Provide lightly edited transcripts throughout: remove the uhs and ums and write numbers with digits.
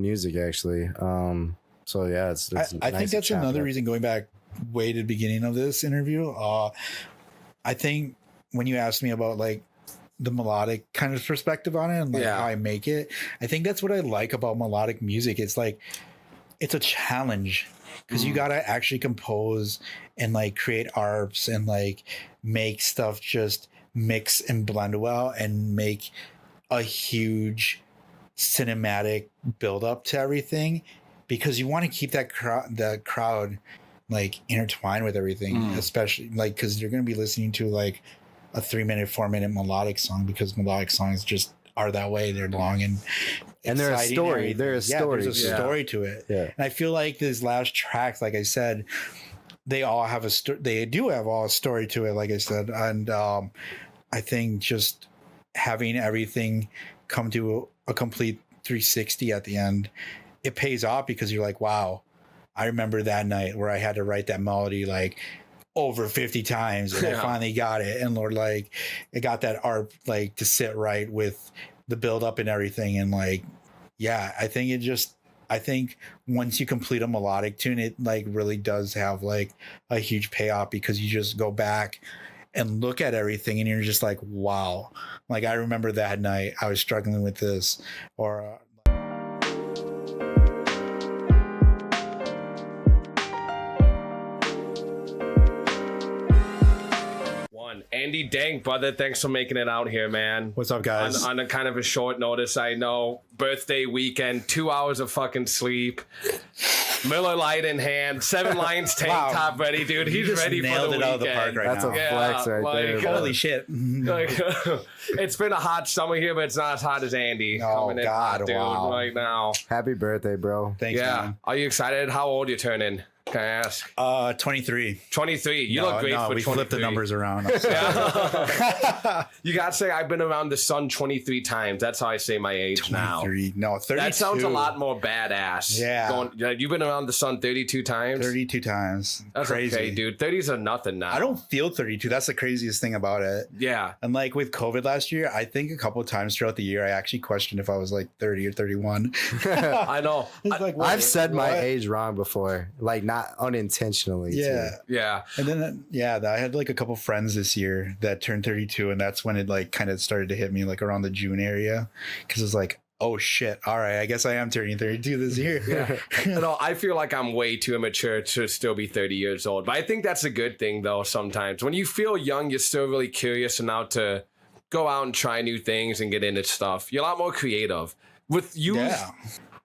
music actually. So yeah, it's I nice think that's another reason, going back way to the beginning of this interview. I think when you asked me about like the melodic kind of perspective on it and like how I make it, I think that's what I like about melodic music. It's like, it's a challenge because you got to actually compose and like create arps and like make stuff just mix and blend well and make a huge cinematic build up to everything, because you want to keep that crowd like intertwined with everything, especially like because you're going to be listening to like a 3-minute, 4-minute melodic song, because melodic songs just are that way. They're long and there's a story. There's a story to it. Yeah. And I feel like these last tracks, like I said, they all have they do have all a story to it, like I said. And I think just having everything come to a complete 360 at the end, it pays off, because you're like, wow, I remember that night where I had to write that melody like over 50 times and I finally got it. And Lord, like, it got that art like to sit right with the build up and everything. And like, yeah, I think once you complete a melodic tune, it like really does have like a huge payoff, because you just go back and look at everything and you're just like, wow, like I remember that night I was struggling with this, or Andy Denk, brother, thanks for making it out here, man. What's up, guys? On a kind of a short notice, I know. Birthday weekend, 2 hours of fucking sleep. Miller Lite in hand, 7 Lions tank top ready, dude. He's ready for the weekend. Out of the park right That's now. a flex right there. Holy shit. Like, it's been a hot summer here, but it's not as hot as Andy. Oh, coming God, in, dude, wow. right now. Happy birthday, bro. Thanks, man. Are you excited? How old you turning? Can I ask? 23. 23. You look great for 23. We flipped the numbers around. You gotta say I've been around the sun 23 times. That's how I say my age 23. now. No, 32. That sounds a lot more badass. Yeah. You've been around the sun 32 times? 32 times. That's crazy. Okay, dude. 30s are nothing now. I don't feel 32. That's the craziest thing about it. Yeah. And like with COVID last year, I think a couple of times throughout the year, I actually questioned if I was like 30 or 31. I know. Like, I've said my age wrong before, like not unintentionally. Yeah. Too. Yeah. And then, I had like a couple friends this year that turned 32, and that's when it like kind of started to hit me like around the June area, because it's like, oh shit, all right, I guess I am turning 32 this year. Yeah. No, I feel like I'm way too immature to still be 30 years old, but I think that's a good thing though. Sometimes when you feel young, you're still really curious and out to go out and try new things and get into stuff. You're a lot more creative with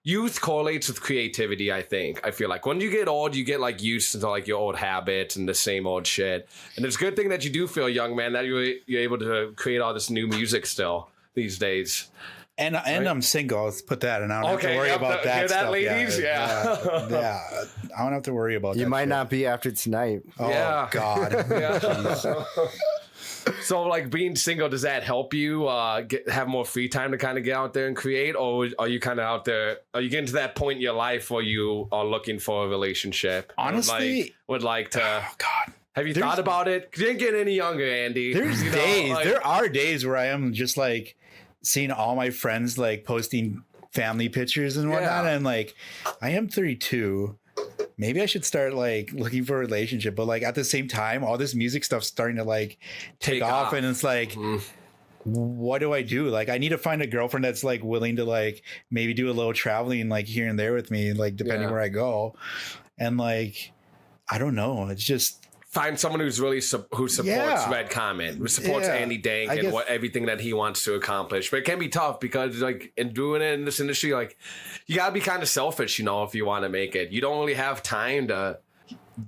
youth correlates with creativity, I think. I feel like when you get old, you get like used to like your old habits and the same old shit. And it's a good thing that you do feel young, man, that you're able to create all this new music still these days. And I'm single. Let's put that, and I don't have to worry about that. Hear that, stuff. ladies? Yeah. I don't have to worry about that. You might not be after tonight. Oh, God. Yeah. So, like, being single, does that help you have more free time to kind of get out there and create? Or are you kind of out there, are you getting to that point in your life where you are looking for a relationship? Honestly. Would like to. Oh, God. Have you thought about it? You didn't get any younger, Andy. There are days where I am just, like, seeing all my friends, like, posting family pictures and whatnot. And, like, I am 32. Maybe I should start like looking for a relationship, but like at the same time, all this music stuff's starting to like take off, and it's like, what do I do? Like, I need to find a girlfriend that's like willing to like maybe do a little traveling like here and there with me, like depending where I go, and like I don't know. It's just find someone who's really who supports Red Comet, who supports Andy Denk and everything that he wants to accomplish. But it can be tough because, like, in doing it in this industry, like, you gotta be kind of selfish, you know, if you want to make it. You don't really have time to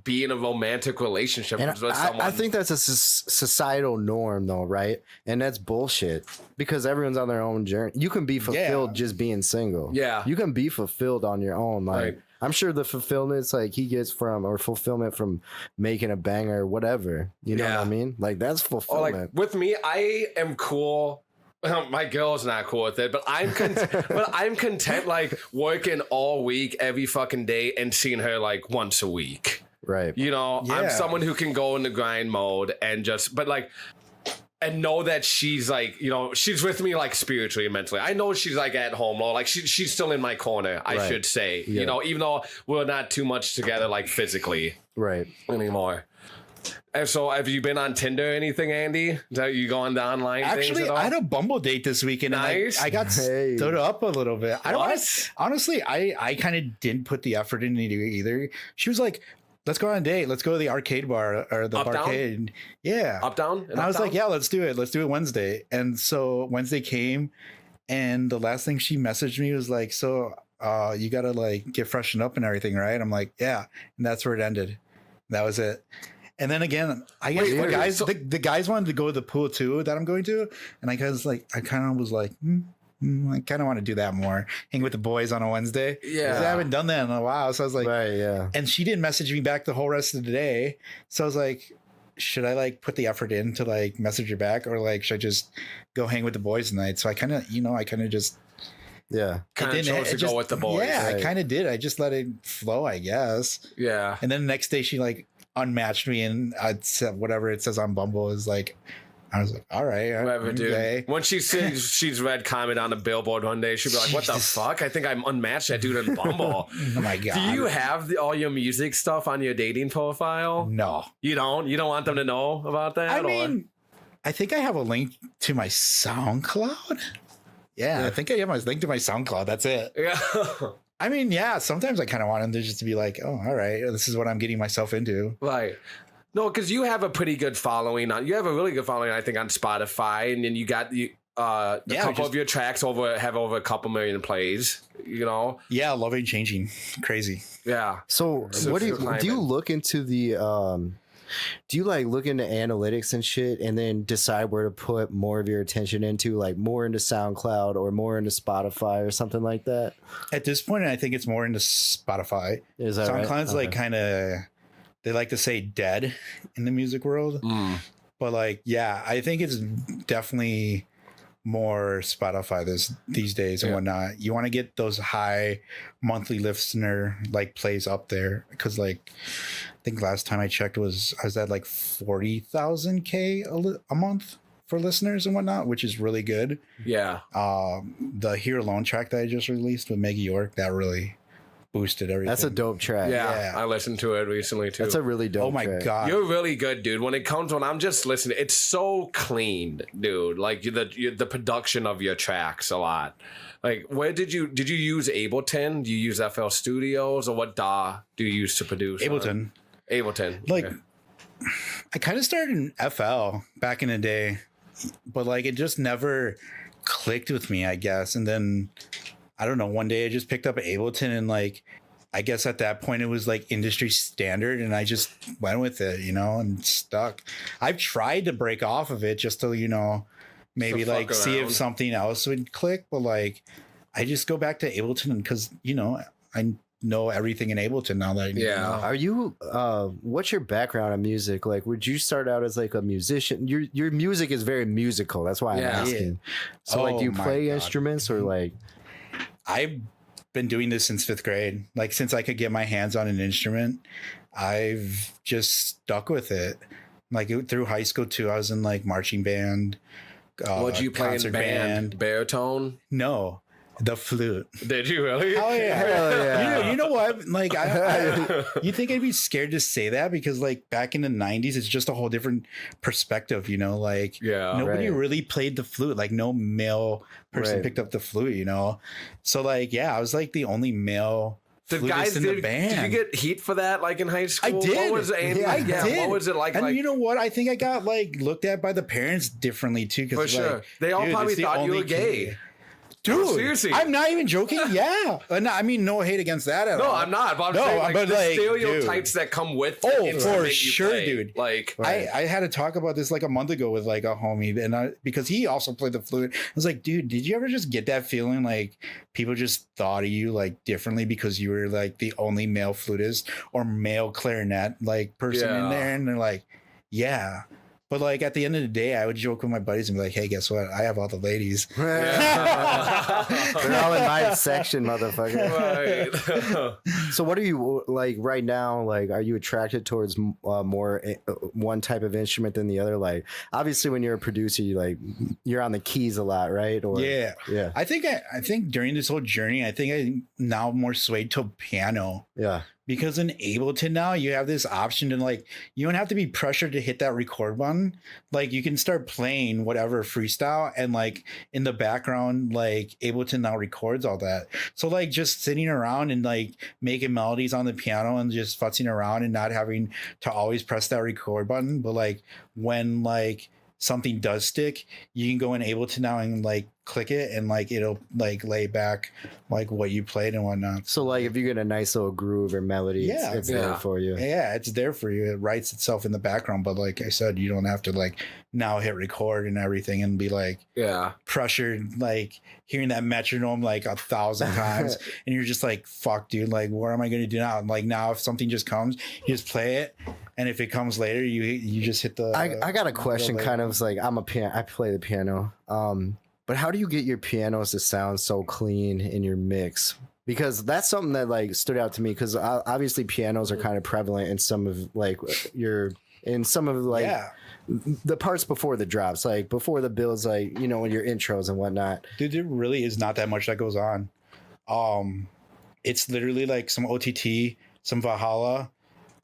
be in a romantic relationship with someone. I think that's a societal norm, though, right? And that's bullshit because everyone's on their own journey. You can be fulfilled just being single. Yeah, you can be fulfilled on your own, like. Right. I'm sure the fulfillment's like he gets fulfillment from making a banger or whatever. You know what I mean? Like that's fulfillment. Or like with me, I am cool. My girl's not cool with it, but I'm content like working all week, every fucking day, and seeing her like once a week. Right. You know, I'm someone who can go in the grind mode and just, but like, and know that she's like, you know, she's with me like spiritually and mentally. I know she's like at home, or like she's still in my corner, I should say. Yeah. You know, even though we're not too much together like physically anymore. And so, have you been on Tinder or anything, Andy? Have you gone to online things Actually, at all? I had a Bumble date this weekend. Nice. And I got stood up a little bit. I don't honestly, I kind of didn't put the effort into it either. She was like, let's go on a date. Let's go to the arcade bar or the barcade. Yeah. Up, down? And I was like, yeah, let's do it. Let's do it Wednesday. And so Wednesday came, and the last thing she messaged me was like, so you got to like get freshened up and everything, right? I'm like, yeah. And that's where it ended. That was it. And then again, I guess the guys wanted to go to the pool too that I'm going to. And I kind of was like, I kind of want to do that more. Hang with the boys on a Wednesday. Yeah. I haven't done that in a while. So I was like, And she didn't message me back the whole rest of the day. So I was like, should I like put the effort in to like message her back, or like, should I just go hang with the boys tonight? So I kind of just. Yeah. Kind of chose to go with the boys. Yeah, I kind of did. I just let it flow, I guess. Yeah. And then the next day she like unmatched me, and I'd said whatever it says on Bumble is like, I was like, all right, whatever, dude. When she sees she's Red Comet on a billboard one day, she'll be like, what the fuck? I think I'm unmatched that dude in Bumble. Oh my god. Do you have all your music stuff on your dating profile? No. You don't want them to know about that? I mean, I think I have a link to my SoundCloud. Yeah, I think I have my link to my SoundCloud. That's it. Yeah. I mean, yeah, sometimes I kind of want them to just to be like, oh, all right, this is what I'm getting myself into. Right. No, because you have a pretty good following. You have a really good following, I think, on Spotify. And then you got a couple of your tracks have over a couple million plays, you know? Yeah, Loving Changing. Crazy. Yeah. So what do you look into the... do you like look into analytics and shit and then decide where to put more of your attention into, like more into SoundCloud or more into Spotify or something like that? At this point, I think it's more into Spotify. Is that SoundCloud's right? like kind of, they like to say dead in the music world. But like, yeah, I think it's definitely more Spotify these days and whatnot. You want to get those high monthly listener like plays up there, because like I think last time I checked I was at like 40,000 a month for listeners and whatnot, which is really good. Yeah. The Here Alone track that I just released with Maggie York, that really boosted everything. That's a dope track. Yeah, I listened to it recently too. That's a really dope track. Oh my god, you're really good, dude. When I'm just listening, it's so clean, dude. Like the production of your tracks a lot. Like, where did you use Ableton? Do you use FL Studios, or what DAW do you use to produce? Ableton. Ableton. Like, I kind of started in FL back in the day, but like it just never clicked with me, I guess. And then I don't know, one day I just picked up Ableton, and like I guess at that point it was like industry standard, and I just went with it, you know, and stuck. I've tried to break off of it just to, you know, maybe like see if something else would click, but like I just go back to Ableton because, you know, I know everything in Ableton now that I know. Are you what's your background in music? Like, would you start out as like a musician? Your music is very musical, that's why I'm asking. So like, do you play instruments, or like... I've been doing this since 5th grade. Like, since I could get my hands on an instrument, I've just stuck with it. Like through high school too, I was in like marching band. What'd you play in band? Baritone? No, the flute. Did you really? Oh yeah, hell yeah. You know what? Like, you think I'd be scared to say that, because like back in the 90s, it's just a whole different perspective. You know, like nobody really played the flute. Like no male person picked up the flute. You know, so like I was like the only male. The guys in the band. Did you get heat for that, like in high school? I did. What was it? I did. What was it like? And you know what? I think I got like looked at by the parents differently too. For sure, like, they all probably thought you were gay. Dude, seriously, I'm not even joking. Yeah, I mean, no hate against that at all. No, I'm not. But I'm saying, like, the stereotypes that come with. For sure, dude. Like, I had to talk about this like a month ago with like a homie, and because he also played the flute. I was like, dude, did you ever just get that feeling like people just thought of you like differently because you were like the only male flutist or male clarinet like person in there, and they're like, yeah. But like at the end of the day, I would joke with my buddies and be like, "Hey, guess what? I have all the ladies. They're all in my section, motherfucker." Right. So what are you like right now? Like, are you attracted towards more one type of instrument than the other? Like, obviously, when you're a producer, you're on the keys a lot, right? Or yeah. I think during this whole journey, I think I'm now more swayed to piano. Yeah. Because in Ableton now, you have this option to like, you don't have to be pressured to hit that record button. Like you can start playing whatever freestyle and like in the background, like Ableton now records all that. So like just sitting around and like making melodies on the piano and just futzing around and not having to always press that record button. But like when like something does stick, you can go in Ableton now and like click it and like it'll like lay back like what you played and whatnot. So like if you get a nice little groove or melody, it's there for you. Yeah, it's there for you. It writes itself in the background, but like I said, you don't have to like now hit record and everything and be like pressured, like hearing that metronome like 1,000 times and you're just like, fuck dude, like what am I gonna do now? Like now if something just comes, you just play it, and if it comes later, you just hit the I got a question, kind of like I play the piano. But how do you get your pianos to sound so clean in your mix? Because that's something that like stood out to me, because obviously pianos are kind of prevalent in some of like the parts before the drops, like before the builds, like, you know, in your intros and whatnot. Dude, there really is not that much that goes on. It's literally like some OTT, some Valhalla,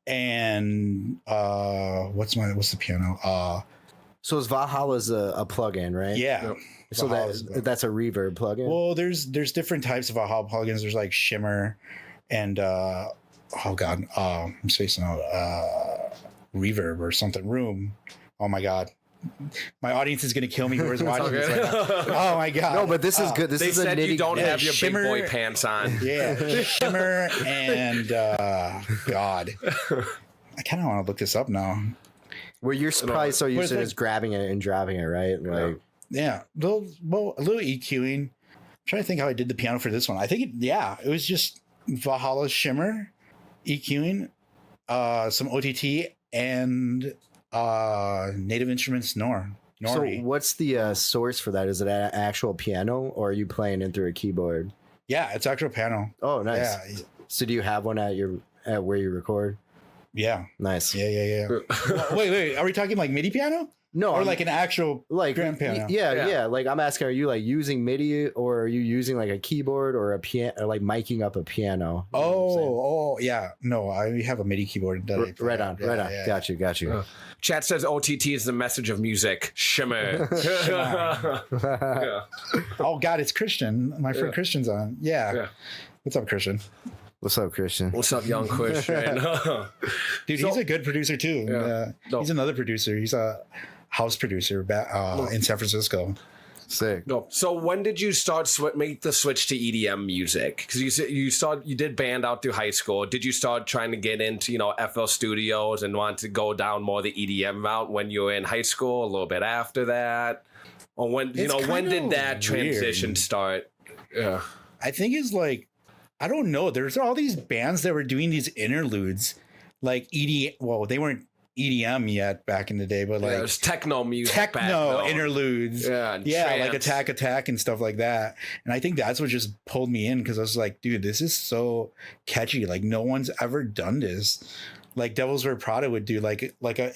and what's the piano? So is Valhalla's a plugin, right? Yeah. Yep. So that's a reverb plugin. Well, there's different types of Valhalla plugins. There's like Shimmer and I'm spacing out Reverb or something. Room. Oh my god. My audience is gonna kill me. Whoever's watching this right now. Oh my god! No, but this is good. This they is said you don't have your Shimmer, big boy pants on. Yeah, Shimmer and God. I kind of want to look this up now. Well, you're probably so used to just grabbing it and driving it, right? Like, yeah, a little EQing. I'm trying to think how I did the piano for this one. I think it was just Valhalla Shimmer, EQing, some OTT, and Native Instruments Nori. So what's the source for that? Is it an actual piano, or are you playing it through a keyboard? Yeah, it's actual piano. Oh, nice. Yeah. So do you have one at where you record? Yeah. Nice. Yeah. Wait. Are we talking like MIDI piano? No, or like an actual like grand piano? Yeah. Like I'm asking, are you like using MIDI, or are you using like a keyboard or a piano, or like miking up a piano? Yeah. No, I have a MIDI keyboard. Right on. Yeah. Got you. Chat says OTT is the message of music. Shimmer. Yeah. Oh God, it's Christian. My friend Christian's on. Yeah. What's up, Christian? What's up, Christian? What's up, young Christian? Dude, he's a good producer too. Yeah. He's another producer. He's a house producer in San Francisco. Sick. No. So when did you make the switch to EDM music? Because you did band out through high school. Did you start trying to get into FL Studios and want to go down more the EDM route when you were in high school? A little bit after that, or when did that transition start? Yeah, I think it's like, I don't know. There's all these bands that were doing these interludes, like EDM. Well, they weren't EDM yet back in the day, but like it was techno music, interludes, like Attack and stuff like that. And I think that's what just pulled me in, because I was like, dude, this is so catchy. Like no one's ever done this. Like Devil's Wear Prada would do, like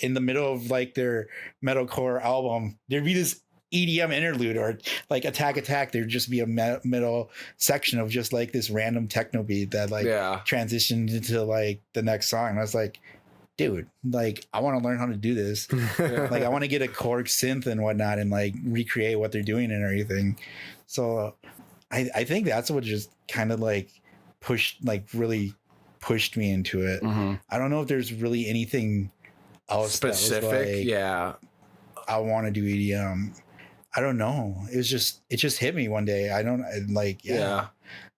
in the middle of like their metalcore album, there'd be this EDM interlude, or like Attack. There'd just be a middle section of just like this random techno beat that like transitioned into like the next song. And I was like, dude, like I want to learn how to do this. Like I want to get a Korg synth and whatnot and like recreate what they're doing and everything. So I think that's what just kind of like really pushed me into it. Mm-hmm. I don't know if there's really anything else specific. That was like, I want to do EDM. I don't know. It just hit me one day.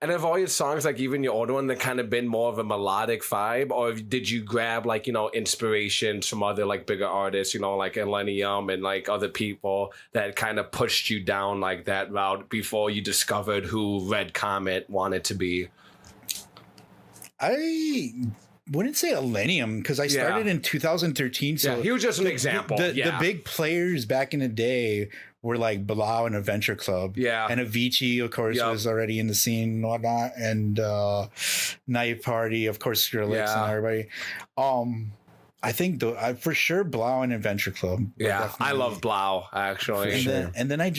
And have all your songs, like even your older one, that kind of been more of a melodic vibe, or did you grab like inspirations from other like bigger artists, like Millennium and like other people that kind of pushed you down like that route before you discovered who Red Comet wanted to be? I wouldn't say Millennium, because I started in 2013. So he was just an example. The big players back in the day were like Bilal and Adventure Club. Yeah. And Avicii, of course, was already in the scene and whatnot. And Night Party, of course, Skrillex and everybody. I think for sure Blau and Adventure Club. Yeah, I love Blau actually. And then I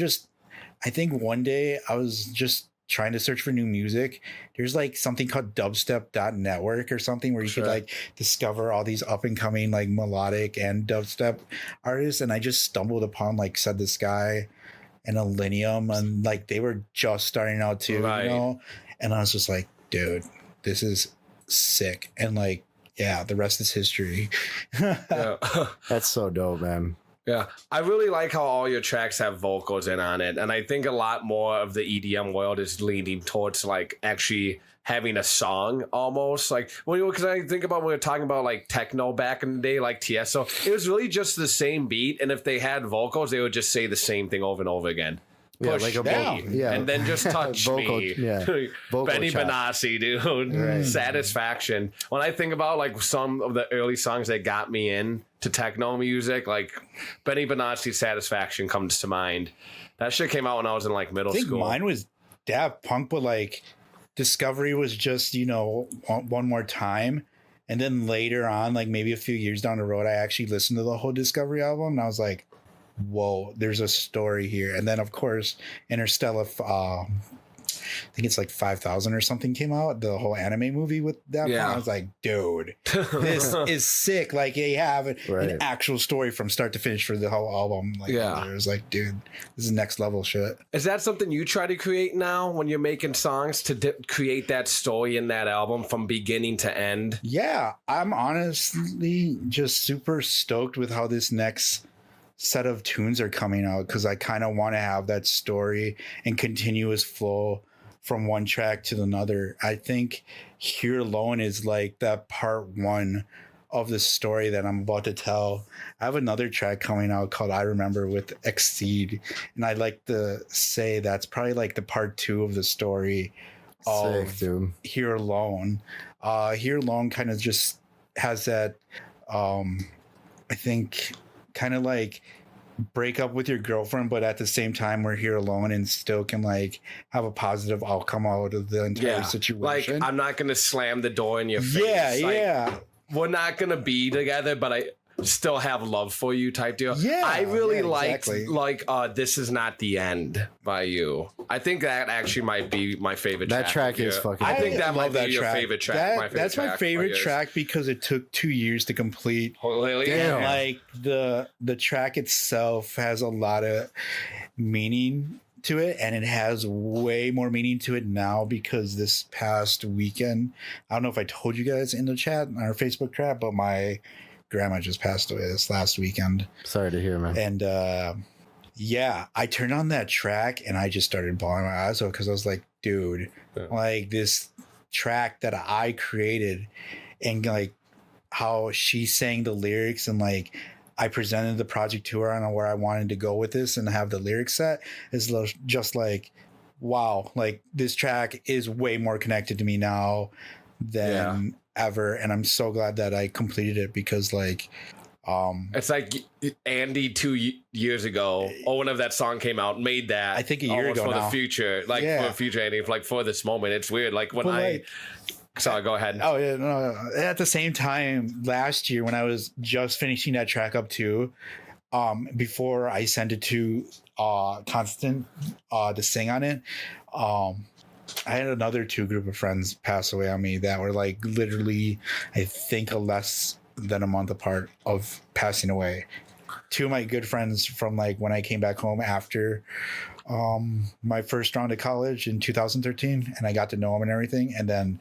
think one day I was just trying to search for new music. There's like something called dubstep.network or something where you could like discover all these up and coming like melodic and dubstep artists. And I just stumbled upon like Said the Sky and Millennium, and like they were just starting out too, you know? And I was just like, dude, this is sick. And like, yeah, the rest is history. That's so dope, man. Yeah, I really like how all your tracks have vocals in on it. And I think a lot more of the EDM world is leaning towards like actually having a song almost. Like, because I think about when we were talking about like techno back in the day, like Tiesto, it was really just the same beat. And if they had vocals, they would just say the same thing over and over again. Push like a me, and then just touch vocal, me. Vocal Benny chat. Benassi, dude. Right. Satisfaction. When I think about like some of the early songs that got me in to techno music, like Benny Benassi's Satisfaction comes to mind. That shit came out when I was in like middle school. Mine was Daft Punk, but like Discovery was just, you know, One More Time. And then later on, like maybe a few years down the road, I actually listened to the whole Discovery album, and I was like, whoa, there's a story here. And then of course Interstellar, I think it's like 5,000 or something came out, the whole anime movie with that. Yeah. I was like, dude, this is sick. Like they have an actual story from start to finish for the whole album. Like, it was like, dude, this is next level shit. Is that something you try to create now when you're making songs, to create that story in that album from beginning to end? Yeah, I'm honestly just super stoked with how this next set of tunes are coming out, because I kind of want to have that story and continuous flow from one track to another. I think Here Alone is like that part one of the story that I'm about to tell. I have another track coming out called I Remember with Exceed, and I like to say that's probably like the part two of the story of Here Alone. Here Alone kind of just has that I think kind of like break up with your girlfriend, but at the same time we're here alone and still can like have a positive outcome out of the entire situation. Like, I'm not gonna slam the door in your face. We're not gonna be together, but I still have love for you type deal. I really liked This Is Not the End by you. I think that actually might be my favorite track. That track is fucking I think that might be your favorite track. That's my favorite track because it took 2 years to complete. Damn. Like the track itself has a lot of meaning to it, and it has way more meaning to it now because this past weekend, I don't know if I told you guys in the chat, on our Facebook chat, but my grandma just passed away this last weekend. Sorry to hear, man. And I turned on that track and I just started bawling my eyes out because I was like, dude, like this track that I created, and like how she sang the lyrics, and like I presented the project to her on where I wanted to go with this and have the lyrics set, is just like, wow, like this track is way more connected to me now than ever, and I'm so glad that I completed it, because like it's like Andy 2 years ago, or whenever that song came out, made that, I think a year ago for now. the future, like for future Andy, like for this moment. It's weird, like when sorry, go ahead. Oh yeah, no. At the same time, last year when I was just finishing that track up too, before I sent it to Constant to sing on it, I had another 2 group of friends pass away on me that were like literally, I think, less than a month apart of passing away. 2 of my good friends from like when I came back home after my first round of college in 2013, and I got to know them and everything. And then,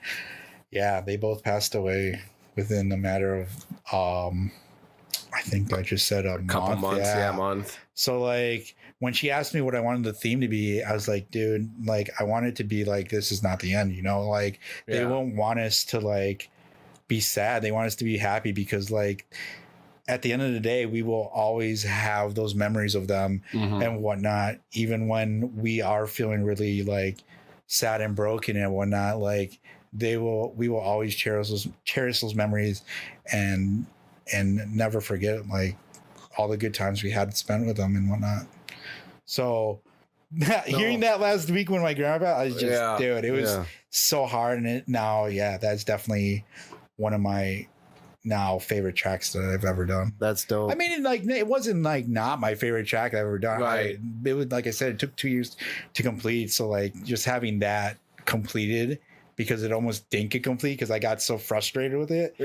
they both passed away within a matter of, I think I just said a couple months. Month. So like, when she asked me what I wanted the theme to be, I was like, dude, like I want it to be like, this is not the end, you know, like they won't want us to like be sad. They want us to be happy, because like at the end of the day, we will always have those memories of them and whatnot, even when we are feeling really like sad and broken and whatnot. Like we will always cherish those memories and never forget like all the good times we had spent with them and whatnot. So hearing that last week when my grandma, I was just, dude, it was so hard. And that's definitely one of my now favorite tracks that I've ever done. That's dope. I mean, it wasn't like not my favorite track I've ever done. Right. It was, like I said, it took 2 years to complete. So like just having that completed, because it almost didn't get complete because I got so frustrated with it.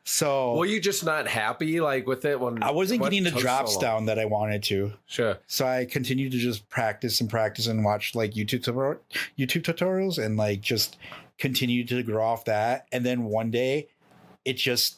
So were you just not happy like with it when I wasn't getting the drops down that I wanted to? Sure. So I continued to just practice and watch like YouTube tutorials and like just continue to grow off that. And then one day it just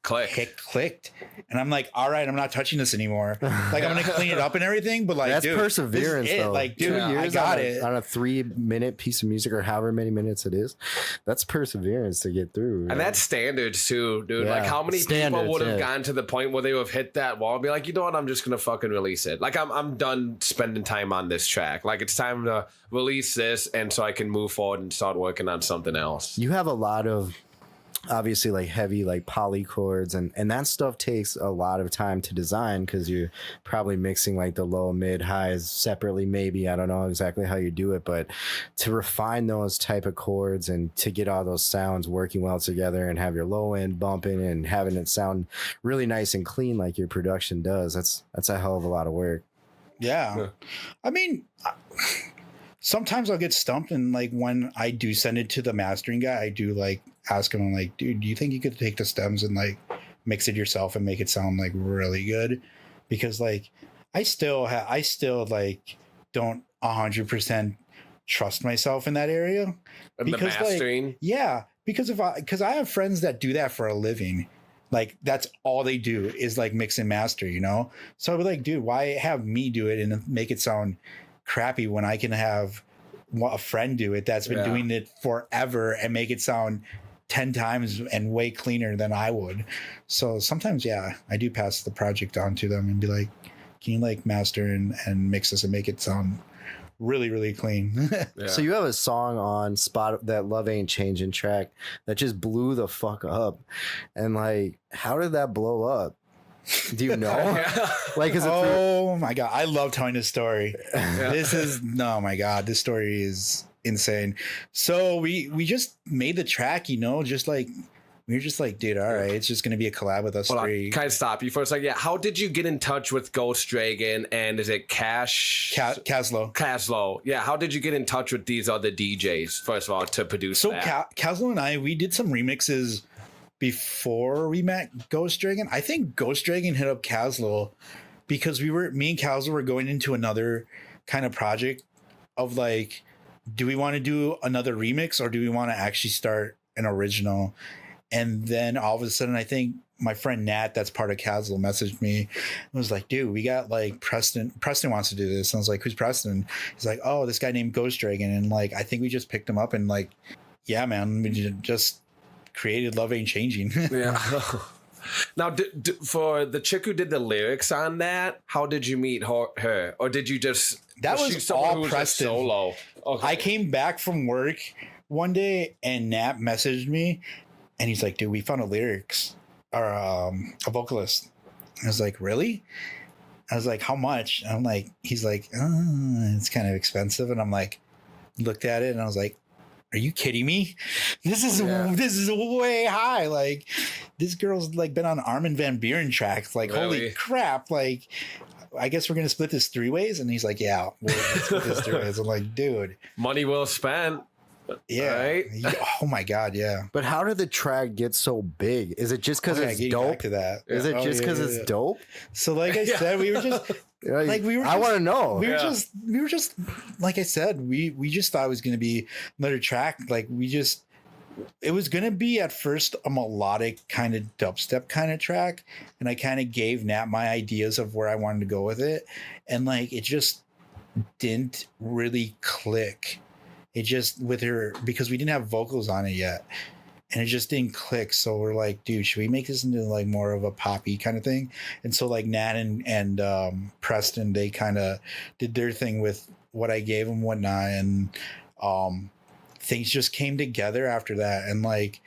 clicked, and I'm like, all right, I'm not touching this anymore. Like I'm gonna clean it up and everything, but like, that's dude, perseverance though. Like, dude, 2 years I got it on a 3-minute piece of music or however many minutes it is. That's perseverance to get through. And that's standards too, dude. Like how many people would have gotten to the point where they would have hit that wall and be like, you know what, I'm just gonna fucking release it. Like I'm done spending time on this track. Like it's time to release this, and so I can move forward and start working on something else. You have a lot of obviously like heavy like poly chords, and that stuff takes a lot of time to design because you're probably mixing like the low, mid, highs separately. Maybe I don't know exactly how you do it, but to refine those type of chords and to get all those sounds working well together and have your low end bumping and having it sound really nice and clean like your production does, that's a hell of a lot of work. Yeah. I mean, sometimes I'll get stumped, and like when I do send it to the mastering guy, I do like ask him, I'm like, dude, do you think you could take the stems and like mix it yourself and make it sound like really good? Because like I still like don't 100% trust myself in that area. Because the mastering, like, yeah, because I have friends that do that for a living. Like that's all they do is like mix and master, you know? So I'd be like, dude, why have me do it and make it sound crappy when I can have a friend do it that's been doing it forever and make it sound 10 times and way cleaner than I would. So sometimes, I do pass the project on to them and be like, can you like master and mix this and make it sound really, really clean? So you have a song on Spot, that Love Ain't Changing track, that just blew the fuck up. And like, how did that blow up? Do you know? Like, is it oh my God, I love telling this story. Oh my God, this story is insane. So we just made the track, you know, just like we were just like, dude, all right, it's just gonna be a collab with us three. Can I stop you for a second? Yeah, how did you get in touch with GhostDragon and is it Caslow? Caslow. Yeah, how did you get in touch with these other DJs first of all to produce that? Caslow and we did some remixes before we met GhostDragon. I think GhostDragon hit up Caslow because me and Caslow were going into another kind of project of like, do we want to do another remix or do we want to actually start an original? And then all of a sudden, I think my friend Nat, that's part of Caslow, messaged me and was like, dude, we got like Preston wants to do this. And I was like, who's Preston? He's like, oh, this guy named GhostDragon. And like, I think we just picked him up and like, yeah, man, we just created Love Ain't Changing. Yeah. Now, for the chick who did the lyrics on that, how did you meet her? Or did you just... That was all Preston. Solo? Okay. I came back from work one day and Nat messaged me and he's like, dude, we found a lyrics or a vocalist. I was like, really? I was like, how much? And I'm like, he's like, it's kind of expensive. And I'm like, looked at it and I was like, are you kidding me? This is way high. Like, this girl's like been on Armin van Buuren tracks. Like, really? Holy crap! Like, I guess we're gonna split this 3 ways. And he's like, yeah, we're gonna split this 3 ways. I'm like, dude, money well spent. Yeah. Right? Oh my God. Yeah. But how did the track get so big? Is it just because it's dope? Back to that. Is it just because it's dope? So, like I said, we were just. Like I want to know. We were just like I said, we just thought it was going to be another track. Like it was going to be at first a melodic kind of dubstep kind of track. And I kind of gave Nat my ideas of where I wanted to go with it. And like, it just didn't really click. It just with her, because we didn't have vocals on it yet. And it just didn't click. So we're like, dude, should we make this into like more of a poppy kind of thing? And so like Nat and Preston, they kind of did their thing with what I gave them, whatnot. And things just came together after that. And like,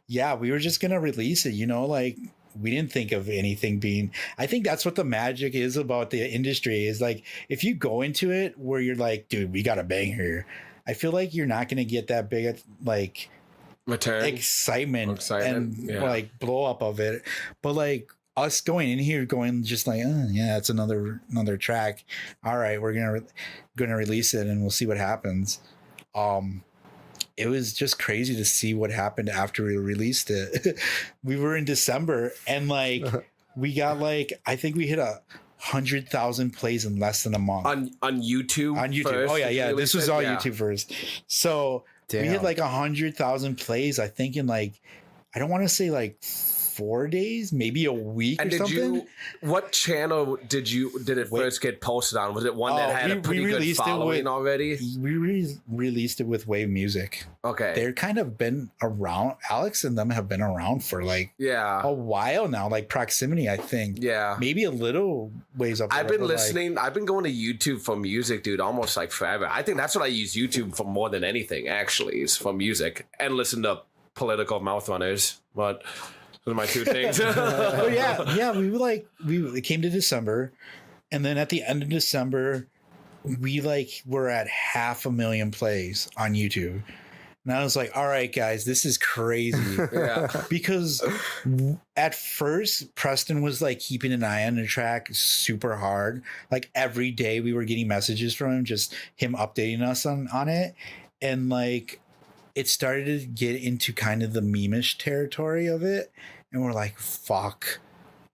yeah, we were just going to release it, you know, like we didn't think of anything being. I think that's what the magic is about the industry is like if you go into it where you're like, dude, we got a bang here. I feel like you're not gonna get that big like excitement and like blow up of it, but like us going in here going just like yeah, it's another track, all right, we're gonna release it and we'll see what happens. It was just crazy to see what happened after we released it. We were in December and like we got like I think we hit 100,000 plays in less than a month on YouTube. On YouTube, first, oh yeah, this was all YouTube first. So we hit like 100,000 plays. I think in like I don't want to say like 4 days, maybe a week and or something. What channel did it first get posted on? Was it one that had a pretty good following already? We released it with Wave Music. Okay. They're kind of been around. Alex and them have been around for like a while now, like Proximity, I think. Yeah. Maybe a little ways up. I've been listening. I've been going to YouTube for music, dude, almost like forever. I think that's what I use YouTube for more than anything, actually, is for music and listen to political mouth runners. But those are my two things. Oh yeah. We came to December, and then at the end of December, we like were at 500,000 plays on YouTube. And I was like, all right, guys, this is crazy. Because at first, Preston was like keeping an eye on the track super hard. Like every day we were getting messages from him, just him updating us on it. And like it started to get into kind of the meme-ish territory of it. And we're like, fuck.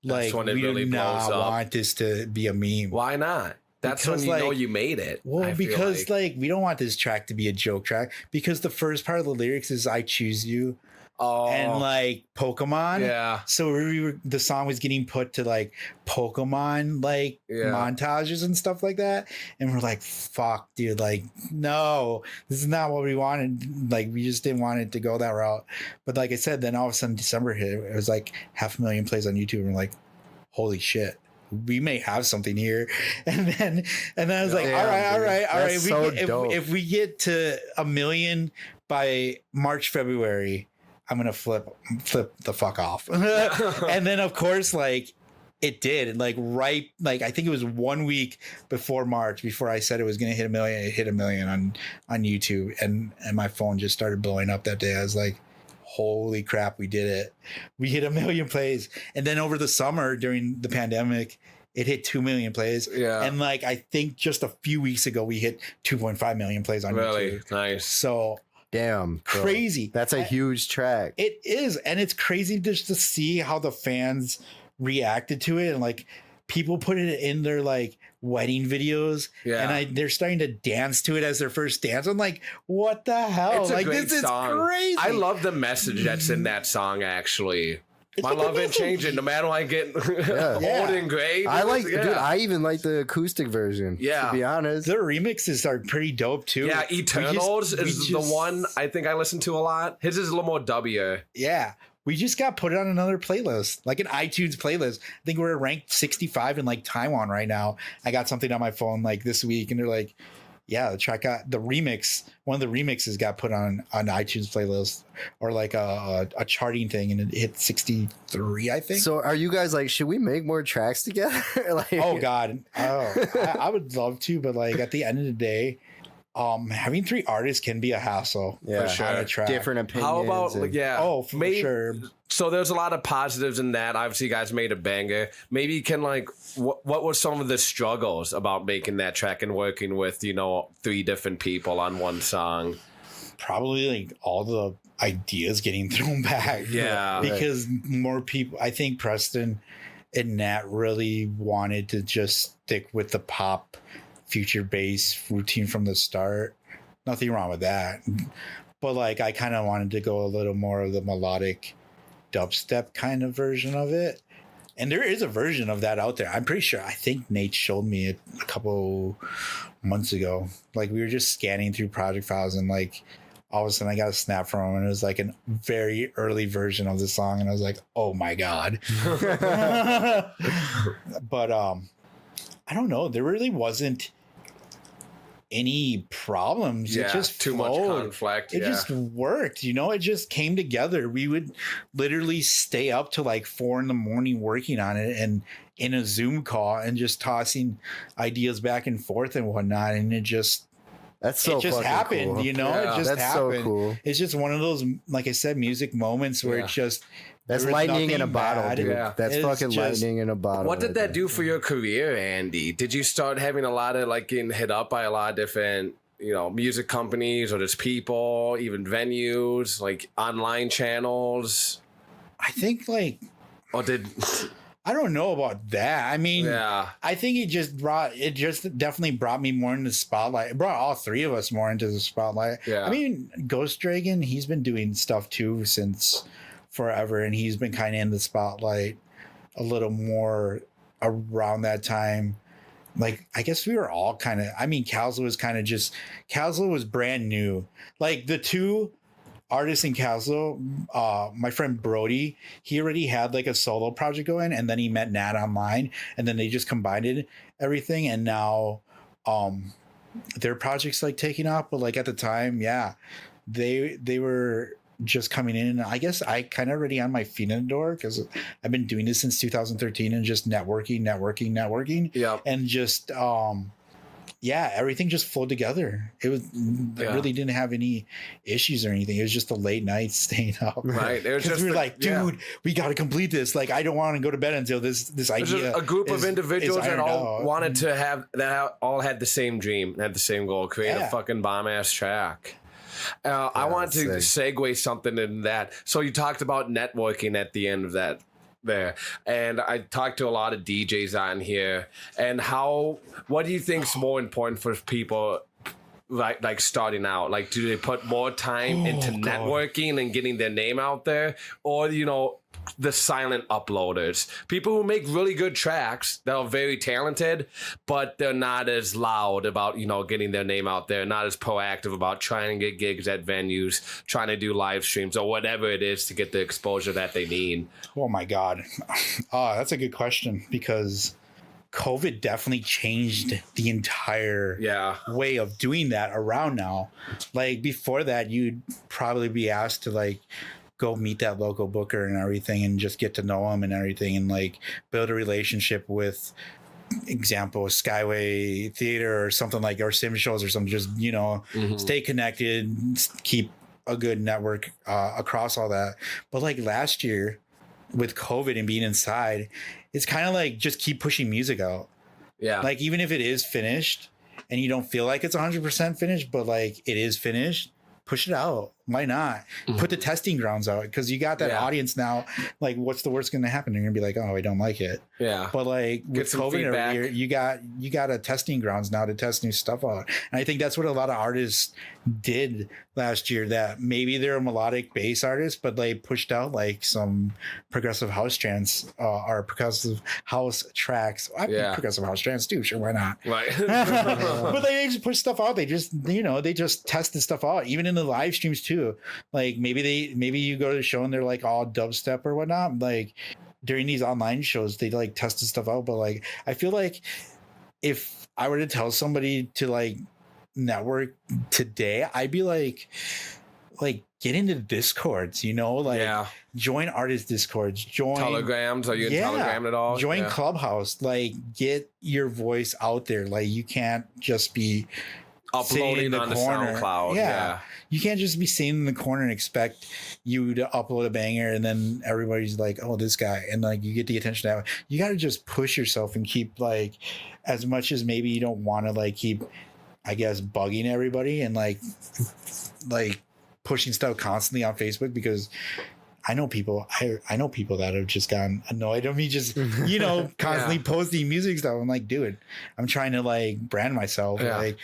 Like, we really do not want this to be a meme. Why not? That's because, when you know you made it. Well, because like we don't want this track to be a joke track. Because the first part of the lyrics is I choose you. And like Pokemon. Yeah. So the song was getting put to like Pokemon like montages and stuff like that. And we're like, fuck, dude, like, no, this is not what we wanted. Like, we just didn't want it to go that route. But like I said, then all of a sudden December hit, it was like 500,000 plays on YouTube. And we're like, holy shit. We may have something here. And then I was like, all right. So if we get to 1 million by March, February, I'm gonna flip the fuck off. And then of course, like it did, like right, like I think it was 1 week before March, before I said it was gonna hit 1 million. It hit 1 million on YouTube, and my phone just started blowing up that day. I was like, holy crap, we did it. We hit 1 million plays. And then over the summer during the pandemic, it hit 2 million plays. Yeah. And like I think just a few weeks ago we hit 2.5 million plays on YouTube. Really nice. So damn, bro. Crazy. That's a huge track. It is, and it's crazy just to see how the fans reacted to it, and like people put it in their like wedding videos, and they're starting to dance to it as their first dance. I'm like, what the hell? It's a like great this song. is crazy. I love the message that's in that song. Actually, my love ain't changing no matter I get old and gray. I like, dude. I even like the acoustic version. Yeah, to be honest, their remixes are pretty dope too. Yeah, Eternals is the one I think I listen to a lot. His is a little more W. Yeah. We just got put on another playlist, like an iTunes playlist. I think we're ranked 65 in like Taiwan right now. I got something on my phone like this week, and they're like, yeah, the track got the remix. One of the remixes got put on iTunes playlist or like a charting thing, and it hit 63, I think. So are you guys like, should we make more tracks together? Like, oh God. I would love to, but like at the end of the day, having 3 artists can be a hassle. Yeah, for sure. Track. Different opinions. How about Oh, for sure. So there's a lot of positives in that. Obviously, you guys made a banger. Maybe you can like, what were some of the struggles about making that track and working with 3 different people on one song? Probably like all the ideas getting thrown back. Yeah, because more people. I think Preston and Nat really wanted to just stick with the pop future bass routine from the start. Nothing wrong with that, but like I kind of wanted to go a little more of the melodic dubstep kind of version of it, and there is a version of that out there. I'm pretty sure. I think Nate showed me it a couple months ago. Like we were just scanning through project files, and like all of a sudden I got a snap from him, and it was like a very early version of the song, and I was like, oh my God. But I don't know, there really wasn't any problems. Yeah, it just too much flowed. conflict. It just worked, it just came together. We would literally stay up to like 4 a.m. working on it and in a Zoom call and just tossing ideas back and forth and whatnot. And it just happened, cool. It just that's happened. So cool. It's just one of those, like I said, music moments where it's just, that's lightning in a bottle, dude. Yeah. That's fucking lightning in a bottle. What did that do for your career, Andy? Did you start having a lot of like getting hit up by a lot of different, music companies or just people, even venues, like online channels? I think or did I don't know about that. I mean, yeah. I think it just definitely brought me more into the spotlight. It brought all three of us more into the spotlight. Yeah. I mean, GhostDragon, he's been doing stuff too since forever, and he's been kind of in the spotlight a little more around that time. Like, I guess we were all kind of, Caslow was brand new. Like the two artists in Caslow, my friend Brody, he already had like a solo project going, and then he met Nat online, and then they just combined everything, and now their project's like taking off. But like at the time, they were just coming in. I guess I kind of already on my feet in the door because I've been doing this since 2013 and just networking. Yeah. And just everything just flowed together. It really didn't have any issues or anything. It was just the late nights staying up. Right. Because we were like, dude, we got to complete this. Like, I don't want to go to bed until this idea. A group of individuals that all wanted to have, that all had the same dream, had the same goal, create a fucking bomb ass track. I want to segue something in that. So you talked about networking at the end of that there, and I talked to a lot of DJs on here, and what do you think is more important for people like starting out? Like, do they put more time into networking and getting their name out there, or the silent uploaders, people who make really good tracks that are very talented, but they're not as loud about getting their name out there, not as proactive about trying to get gigs at venues, trying to do live streams or whatever it is to get the exposure that they need? Oh my god, that's a good question, because COVID definitely changed the entire way of doing that around now. Like before that, you'd probably be asked to like go meet that local booker and everything and just get to know him and everything and like build a relationship with, example, Skyway Theater or something like, or Sim Shows or something. Just stay connected, keep a good network across all that. But like last year with COVID and being inside, it's kind of like just keep pushing music out. Yeah. Like even if it is finished and you don't feel like it's 100% finished, but like it is finished, push it out. Why not? Put the testing grounds out, because you got that audience now. Like, what's the worst going to happen? You're going to be like, oh, I don't like it. Yeah. But like with COVID every year, you got a testing grounds now to test new stuff out. And I think that's what a lot of artists did last year, that maybe they're a melodic bass artist, but they pushed out like some progressive house trance or progressive house tracks. I think progressive house trance too. Sure, why not? Right. But they just push stuff out. They just, they just tested stuff out, even in the live streams too. Like maybe you go to the show and they're like all dubstep or whatnot. Like during these online shows, they like tested stuff out. But like, I feel like if I were to tell somebody to like network today, I'd be like get into Discords, join artist Discords, join Telegrams. Are you in Telegram at all? Join Clubhouse, like get your voice out there. Like you can't just be uploading on the SoundCloud. Yeah. You can't just be sitting in the corner and expect you to upload a banger and then everybody's like, oh, this guy, and like you get the attention that way. You got to just push yourself and keep like, as much as maybe you don't want to like keep, I guess, bugging everybody and like pushing stuff constantly on Facebook, because I know people that have just gotten annoyed of me just, constantly posting music stuff. I'm like, dude, I'm trying to like brand myself. Yeah. Like,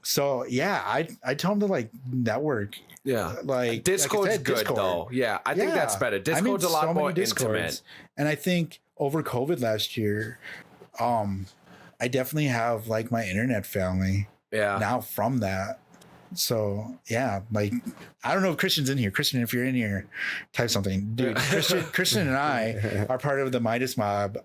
so yeah, I tell them to like network. Yeah. Like Discord's good though. Yeah. I think that's better. Discord's a lot more intimate. And I think over COVID last year, I definitely have like my internet family now from that. So yeah, like I don't know if Christian's in here. Christian, if you're in here, type something, dude. Christian and I are part of the Mitis Mob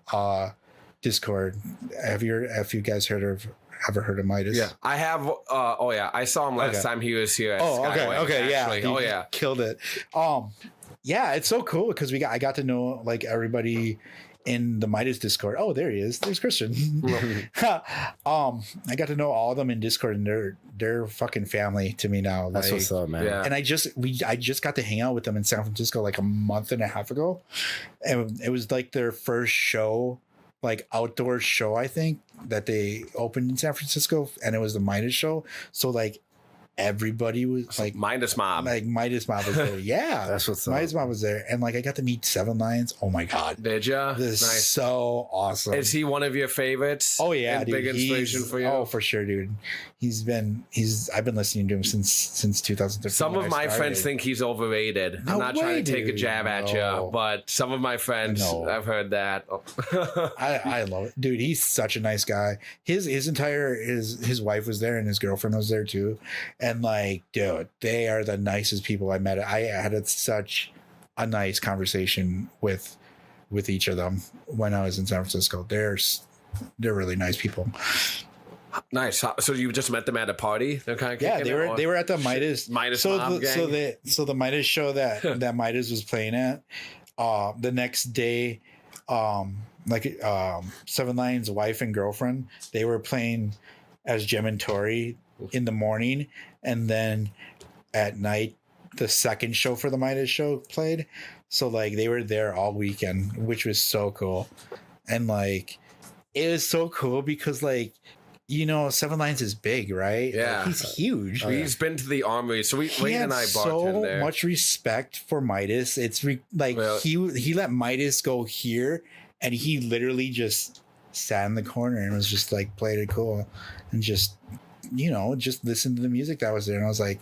Discord. Have you guys heard ever heard of Mitis? Yeah, I have. I saw him last time he was here. At Skyway, yeah. Yeah, Killed it. Yeah, it's so cool because I got to know like everybody in the Mitis Discord. Oh, there he is. There's Christian. I got to know all of them in Discord, and they're fucking family to me now. That's like, what's up, man. Yeah. And I just got to hang out with them in San Francisco like a month and a half ago, and it was like their first show, like outdoor show, I think, that they opened in San Francisco, and it was the Mitis show. So like everybody was like Mitis Mob. Like Mitis Mob was there. Yeah. That's what's up. Mitis Mob was there. And like I got to meet Seven Lions. Oh my God. Did ya? This Nice. is so awesome. Is he one of your favorites? Oh yeah, and dude. big inspiration for you? Oh, for sure, dude. I've been listening to him since 2013. Some of my friends think he's overrated. No I'm not trying to way, take a dude. jab at you, but some of my friends, I've heard that. I love it, dude. He's such a nice guy. His wife was there and his girlfriend was there too, and like, dude, they are the nicest people I met. I had such a nice conversation with each of them when I was in San Francisco. They're really nice people. Nice. So you just met them at a party? They're kind of they were at the Mitis Mob gang? So the Mitis show that Mitis was playing at the next day, Seven Lions' wife and girlfriend, they were playing as Jim and Tori in the morning, and then at night the second show for the Mitis show played. So like they were there all weekend, which was so cool. And like it was so cool because like, you know, Seven Lions is big, right? Yeah. Like, he's huge. He's been to the Armory, so Wade and I bartended so there. Much respect for Mitis. It's he let Mitis go here, and he literally just sat in the corner and was just like played it cool, and just, you know, just listened to the music that was there. And I was like,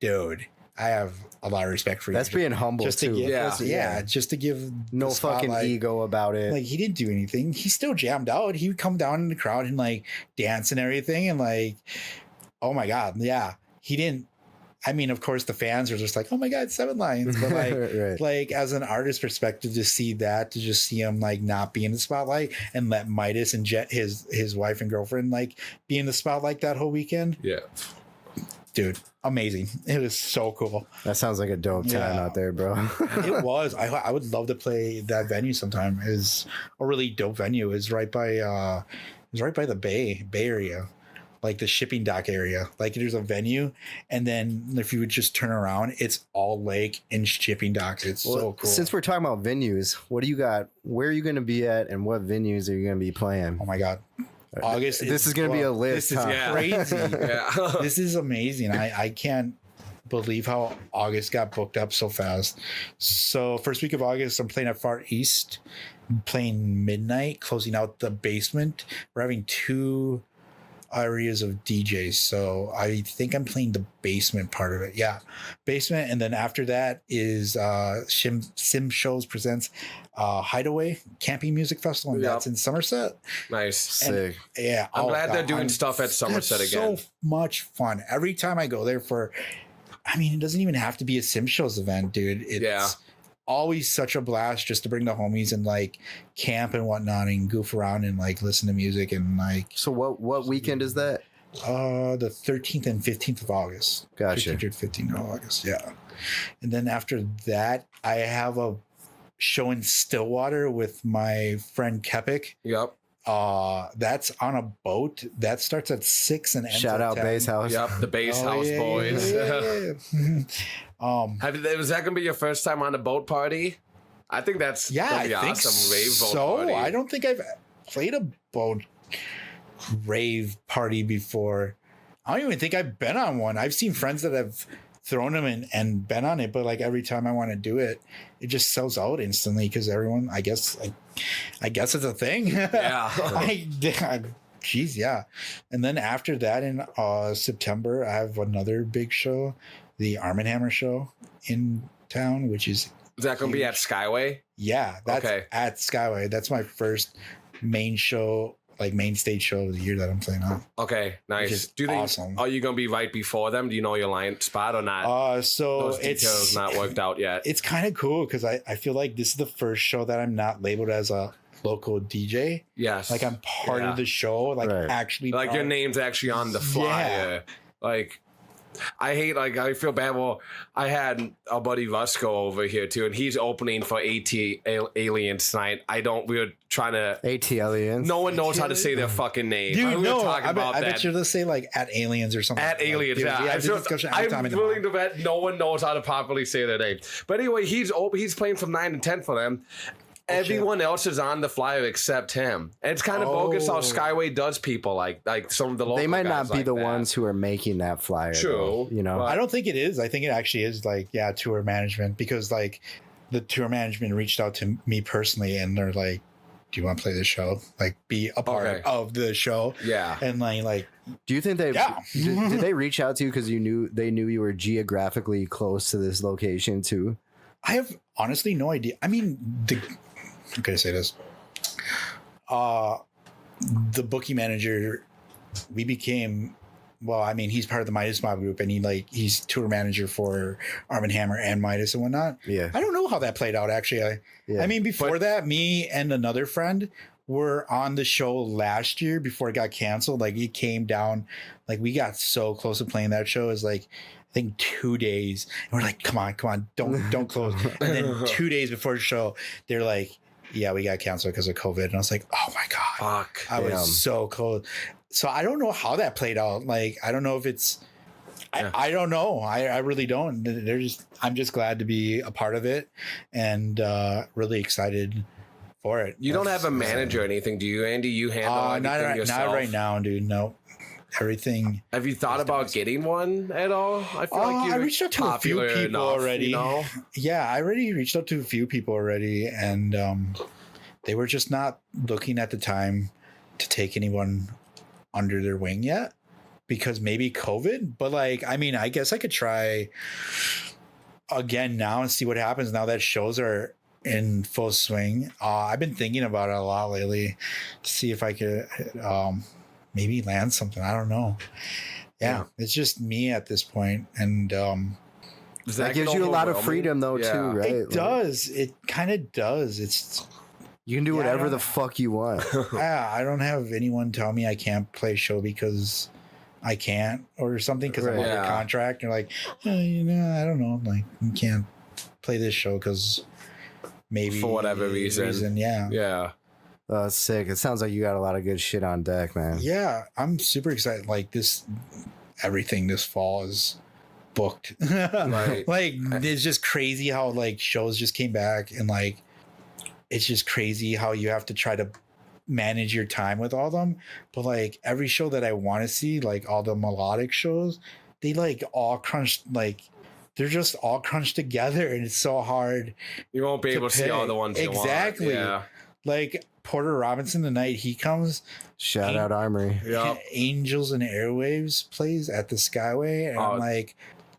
dude, I have a lot of respect for you. That's being humble just too. Just to give no fucking ego about it. Like he didn't do anything. He still jammed out. He would come down in the crowd and like dance and everything. And like, oh my God, yeah. He didn't. I mean, of course, the fans are just like, oh my God, Seven Lions. But like, right. Like as an artist perspective, to see that, to just see him like not be in the spotlight and let Mitis and his wife and girlfriend like be in the spotlight that whole weekend. Yeah. Dude, amazing. It was so cool. That sounds like a dope time out there, bro. It was. I would love to play that venue sometime. It's a really dope venue. It's right by the Bay Area, like the shipping dock area. Like there's a venue, and then if you would just turn around, it's all lake and shipping docks. It's so cool. Since we're talking about venues, what do you got? Where are you going to be at, and what venues are you going to be playing? Oh my God. August. This is going to be a list. This is crazy. Yeah. This is amazing. I can't believe how August got booked up so fast. So first week of August, I'm playing at Far East, playing midnight, closing out the basement. We're having 2 areas of DJs. So I think I'm playing the basement part of it. Yeah. Basement. And then after that is Sim Shows presents Hideaway Camping Music Festival, and that's in Somerset. Nice. Sick. Yeah. I'm glad they're doing stuff at Somerset again. So much fun. Every time I go there it doesn't even have to be a Sim Shows event, dude. It's always such a blast just to bring the homies and like camp and whatnot and goof around and like listen to music and like. So what weekend is that? The 13th and 15th of August. Gotcha. 13th or 15th of August, yeah. And then after that, I have a show in Stillwater with my friend Kepik. Yep. That's on a boat. That starts at 6 and ends Shout at out 10. Bass House. Yep. The Bass House Boys. Was that gonna be your first time on a boat party? I think that's I think awesome. Rave boat so. party. I don't think I've played a boat rave party before. I don't even think I've been on one. I've seen friends that have thrown them and been on it, but like every time I want to do it, it just sells out instantly because everyone, I guess it's a thing. Yeah. Geez, yeah. And then after that in September, I have another big show, the Arm & Hammer show in town, which is that going to be at Skyway? Yeah, that's okay. At Skyway. That's my first main show like main stage show of the year that I'm playing on. Okay, nice. is Do you think awesome. are you gonna be right before them? Do you know your line spot or not? So Those details it's not worked out yet. It's kind of cool because I feel like this is the first show that I'm not labeled as a local DJ. Yes, Like I'm part of the show, like Right. actually like your name's actually on the flyer. Like I hate, like I feel bad. Well, I had a buddy Vasco over here too, and he's opening for Aliens tonight. We were trying to. ATLians. No one knows how to say their fucking name. Dude, We were no, talking about I that. bet you they'll say like at Aliens or something. At Aliens, Dude, yeah. I have this discussion every time I'm in the willing to bet no one knows how to properly say their name. But anyway, he's playing from 9 to 10 for them. Everyone else is on the flyer except him. And it's kind of bogus how Skyway does people like some of the local They might guys not be like the that. ones who are making that flyer. True, though, you know. but- I don't think it is. I think it actually is like, yeah, tour management, because like the tour management reached out to me personally and they're like, do you want to play this show? Like be a part of the show. Yeah. And like Do you think they Yeah. did they reach out to you because they knew you were geographically close to this location too? I have honestly no idea. I mean, I'm gonna say this. The booking manager, we became, well, I mean, he's part of the Mitis Mob group, and he's tour manager for Arm & Hammer and Mitis and whatnot. Yeah. I don't know how that played out actually. Yeah. I mean, before that, me and another friend were on the show last year before it got canceled. Like it came down, like we got so close to playing that show. Is like I think 2 days, and we're like, come on, don't close. And then 2 days before the show, they're like, yeah, we got canceled because of COVID. And I was like, oh my god, Fuck. I Damn. was so close. So I don't know how that played out. Like I don't know if it's. I don't know. I really don't. I'm just glad to be a part of it, and really excited for it. You don't have a manager or anything, do you, Andy? You handle everything yourself? Not right now, dude. No, everything. Have you thought about getting one at all? I feel like I you're reached out to a few popular people enough, already. You know? Yeah, I already reached out to a few people already, and they were just not looking at the time to take anyone under their wing yet, because maybe COVID. But like, I mean, I guess I could try again now and see what happens now that shows are in full swing. I've been thinking about it a lot lately to see if I could maybe land something. I don't know. Yeah, it's just me at this point, and That gives you a lot of freedom though too, right? it does. It kind of does. It's You can do Yeah, I whatever don't- the fuck you want. I don't have anyone tell me I can't play a show because I can't or something because I'm Right. under Yeah. contract. You're like, you know, I don't know. Like, you can't play this show because maybe For whatever reason. Yeah. Yeah. Oh, it's sick. It sounds like you got a lot of good shit on deck, man. Yeah. I'm super excited. Like everything this fall is booked. Right. Like, it's just crazy how like shows just came back, and like, it's just crazy how you have to try to manage your time with all of them. But like every show that I want to see, like all the melodic shows, they like all crunched, like they're just all crunched together, and it's so hard. You won't be To able to see all pick. the ones you want. Exactly. Yeah. Like Porter Robinson, the night he comes, Shout out Armory. Yep. Angels and Airwaves plays at the Skyway, and Oh. I'm like,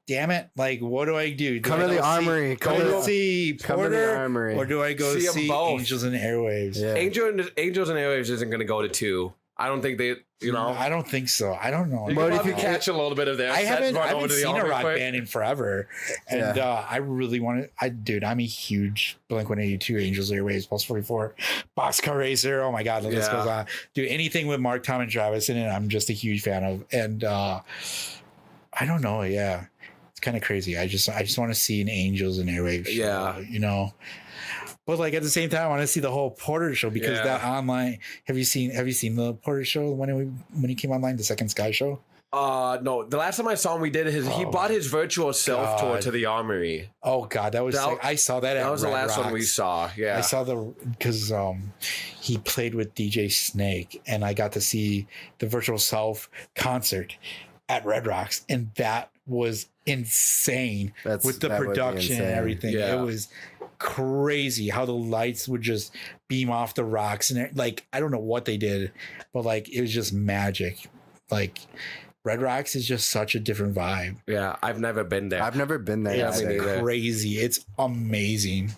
damn it, like what do I do? Come to the Armory. Go Come to to the see come to the Porter, Armory. or do I go See 'em see both. Angels and Airwaves? Yeah. Angels and Airwaves isn't going to go to 2. I don't think they, you know. I don't think so. I don't know. You But can if probably you- catch a little bit of their I sets, haven't run over to the seen a Armory rock quick. band in forever, and I really want to. Dude, I'm a huge Blink-182, Angels Airwaves, Pulse 44, Boxcar Racer. Oh my god, the list Yeah. goes on. Dude, anything with Mark, Tom, and Travis in it, I'm just a huge fan of. And I don't know. Yeah, it's kind of crazy. I just want to see an Angels and Airwaves show, Yeah. you know. But like at the same time, I want to see the whole Porter show, because Yeah. that online. Have you seen the Porter show when he came online, the Second Sky show? No, the last time I saw him, he he bought his virtual self tour God. to the Armory. Oh god, that was That- sick. I saw that. That was the Red last one we Rocks. saw. Yeah. I saw because he played with DJ Snake, and I got to see the virtual self concert at Red Rocks, and that was insane with the that would be production and insane. everything. Yeah. It was crazy how the lights would just beam off the rocks, and like I don't know what they did, but like it was just magic. Like Red Rocks is just such a different vibe. Yeah, I've never been there. I've never been there. Yeah, It's me neither. crazy. It's amazing.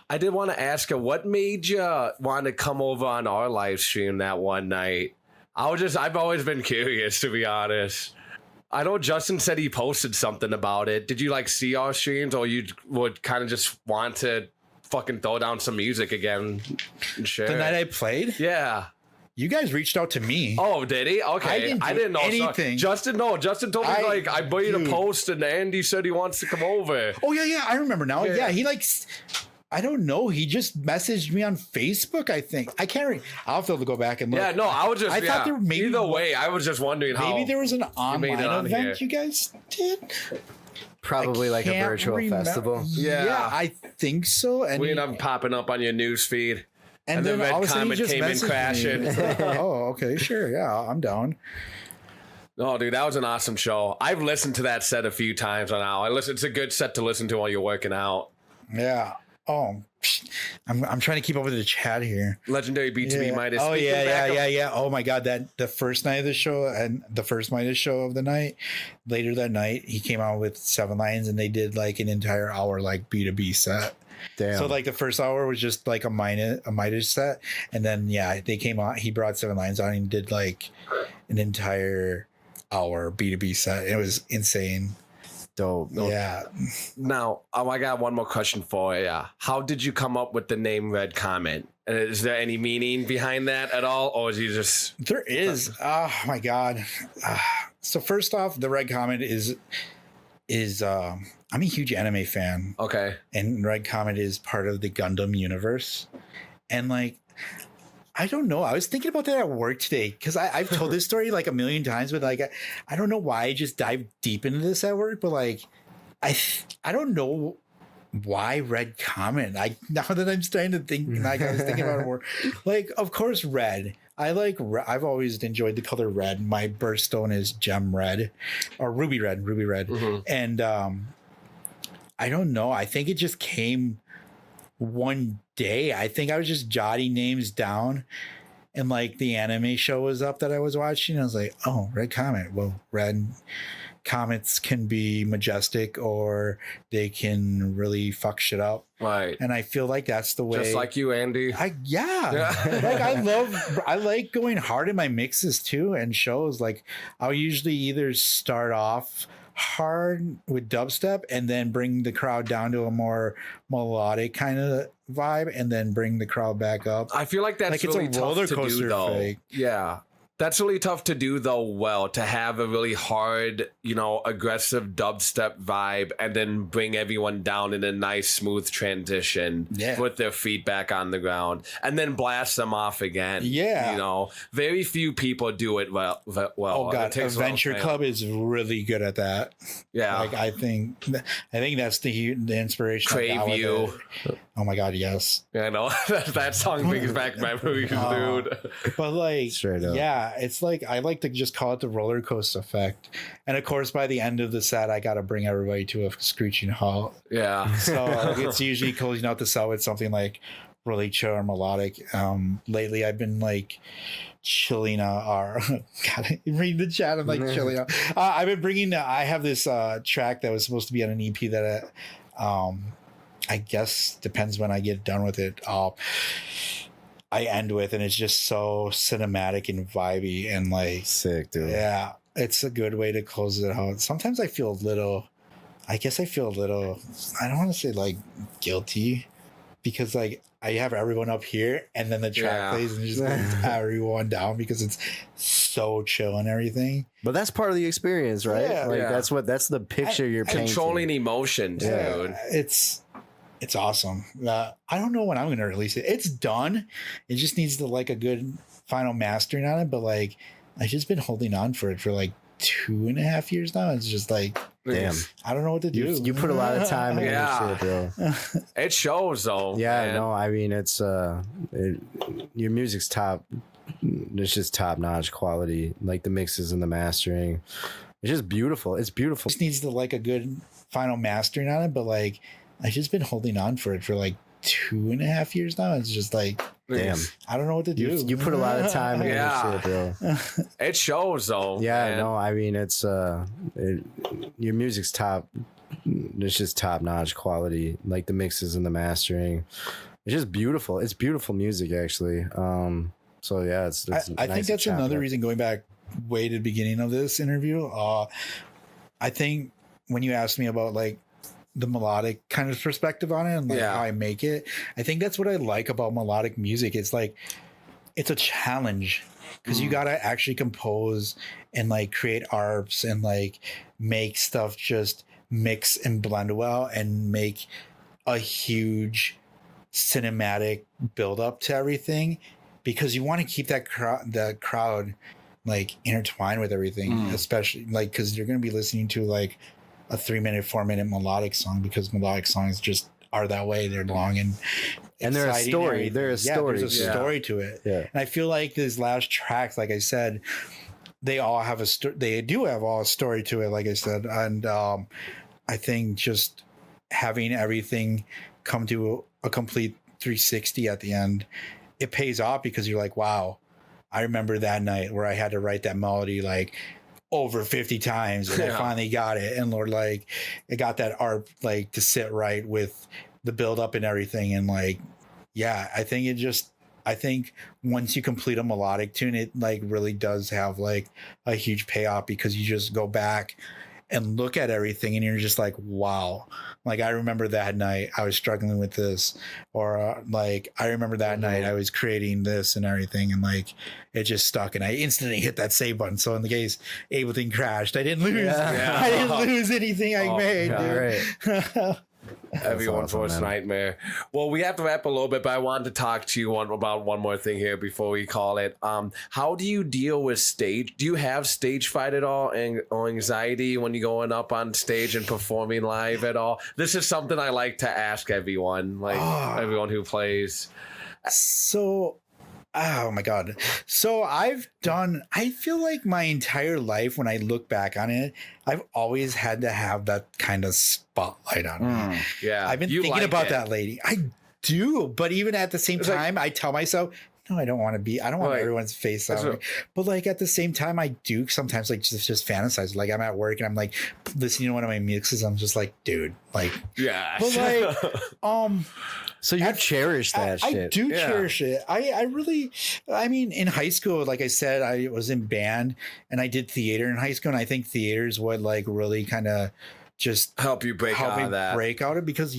I did want to ask you, what made you want to come over on our live stream that one night? I've always been curious, to be honest. I know Justin said he posted something about it. Did you like see our streams, or you would kind of just want to fucking throw down some music again and share? The night I played? Yeah. You guys reached out to me. Oh, did he? Okay. I didn't know anything. Justin told me I made a post and Andy said he wants to come over. Oh yeah, I remember now. Yeah, he I don't know. He just messaged me on Facebook, I think. I can't read. I'll have to go back and look. Yeah, no, I thought there maybe either way, I was just wondering how maybe there was an online event here. you guys did. Probably like a virtual festival. Yeah, I think so. And we ended up popping up on your news feed. And then Red all of a sudden Comet came in crashing. Oh, okay, sure. Yeah, I'm down. Oh, dude, that was an awesome show. I've listened to that set a few times now. It's a good set to listen to while you're working out. Yeah. Oh, I'm trying to keep up with the chat here. Legendary B2B Mitis. Oh yeah. Oh my God, that the first night of the show and the first Mitis show of the night. Later that night, he came out with 7 lines, and they did like an entire hour like B2B set. Damn. So like the first hour was just like a Mitis set, and then they came out. He brought 7 lines on and did like an entire hour B2B set. It was insane. Dope. Yeah. Now, I got one more question for you. How did you come up with the name Red Comet? And is there any meaning behind that at all, or is he just? There is. Oh my God. So first off, the Red Comet is I'm a huge anime fan. Okay. And Red Comet is part of the Gundam universe. And like, I don't know. I was thinking about that at work today because I've told this story like a million times, but like, I don't know why I just dived deep into this at work, but like, I don't know why Red Comet. Now that I'm starting to think, like I was thinking about it more, like, of course, red. I've always enjoyed the color red. My birthstone is gem red or ruby red. Mm-hmm. And I don't know. I think it just came one day. I think I was just jotting names down, and like the anime show was up that I was watching. I was like, oh, Red Comet. Well, red comets can be majestic, or they can really fuck shit up. Right. And I feel like that's the way. Just like you, Andy. Like I like going hard in my mixes too, and shows. Like I'll usually either start off hard with dubstep and then bring the crowd down to a more melodic kind of vibe, and then bring the crowd back up. I feel like that's like really it's a roller tough to do, though. fake. Yeah. That's really tough to do, though, well, to have a really hard, aggressive dubstep vibe and then bring everyone down in a nice, smooth transition with their feet back on the ground and then blast them off again. Yeah. Very few people do it well. Oh, God. Adventure Club is really good at that. Yeah. Like, I think that's the inspiration. Crave You. Oh, my God, yes. Yeah, I know. That song brings back memories, dude. But, like, straight up. Yeah. It's like I like to just call it the roller coaster effect, and of course by the end of the set I got to bring everybody to a screeching halt. Yeah. So it's usually closing out the set with something like really chill or melodic. Lately I've been like chilling God, read the chat. I'm like chilling out. I've been bringing. I have this track that was supposed to be on an EP that I guess depends when I get done with it. I end with, and it's just so cinematic and vibey and like sick, dude. Yeah, it's a good way to close it out. Sometimes I feel a little, I don't want to say like guilty, because like I have everyone up here and then the track plays and just everyone down because it's so chill and everything. But that's part of the experience, right? Yeah. That's the picture you're painting. Controlling emotions, dude. It's awesome. I don't know when I'm going to release it. It's done. It just needs to like a good final mastering on it. But like, I've just been holding on for it for like 2.5 years now. It's just like, damn, I don't know what to do. You put a lot of time into this shit, bro. It shows though. Yeah, man. no, I mean, it's your music's top. It's just top notch quality. Like the mixes and the mastering. It's just beautiful. It's beautiful. It just needs to like a good final mastering on it. But like, I've just been holding on for it for like 2.5 years now. It's just like, damn, I don't know what to do. You put a lot of time into this shit, bro. It shows though. Yeah, man. no, I mean, it's your music's top. it's just top notch quality, like the mixes and the mastering. It's just beautiful. It's beautiful music, actually. So yeah, it's I think that's another reason, going back way to the beginning of this interview. I think when you asked me about like the melodic kind of perspective on it and like how I make it, I think that's what I like about melodic music. It's like, it's a challenge because you gotta actually compose and like create arps and like make stuff just mix and blend well and make a huge cinematic build up to everything, because you want to keep that crowd like intertwined with everything, especially like because you're going to be listening to like a 3-minute 4-minute melodic song, because melodic songs just are that way. They're long and they're a story. There's a story to it. And I feel like these last tracks, like I said, they all have they do have all a story to it, like I said. And I think just having everything come to a complete 360 at the end, it pays off, because you're like, wow, I remember that night where I had to write that melody like over 50 times and I finally got it. And Lord, like, it got that art like to sit right with the build up and everything. And like, yeah, I think once you complete a melodic tune, it like really does have like a huge payoff, because you just go back and look at everything and you're just like, wow, like I remember that night I was struggling with this, or like I remember that night I was creating this and everything, and like it just stuck and I instantly hit that save button. So in the case Ableton crashed, I didn't lose I didn't lose anything I made, dude. Right. Everyone's worst nightmare. Well, we have to wrap a little bit, but I wanted to talk to you about one more thing here before we call it. How do you deal with stage? Do you have stage fright at all, or anxiety when you're going up on stage and performing live at all? This is something I like to ask everyone, like everyone who plays. So, oh my God. So I feel like my entire life, when I look back on it, I've always had to have that kind of spotlight on me. Yeah. I've been thinking about that lady. I do. But even at the same time, I tell myself, no, I don't want everyone's face on me. But like at the same time, I do sometimes like just fantasize. Like I'm at work and I'm like listening to one of my mixes. I'm just like, dude, like, yeah. But like, so you cherish that shit. I do cherish it. I really, I mean, in high school, like I said, I was in band and I did theater in high school. And I think theater is what like really kind of just help you break out of that. Because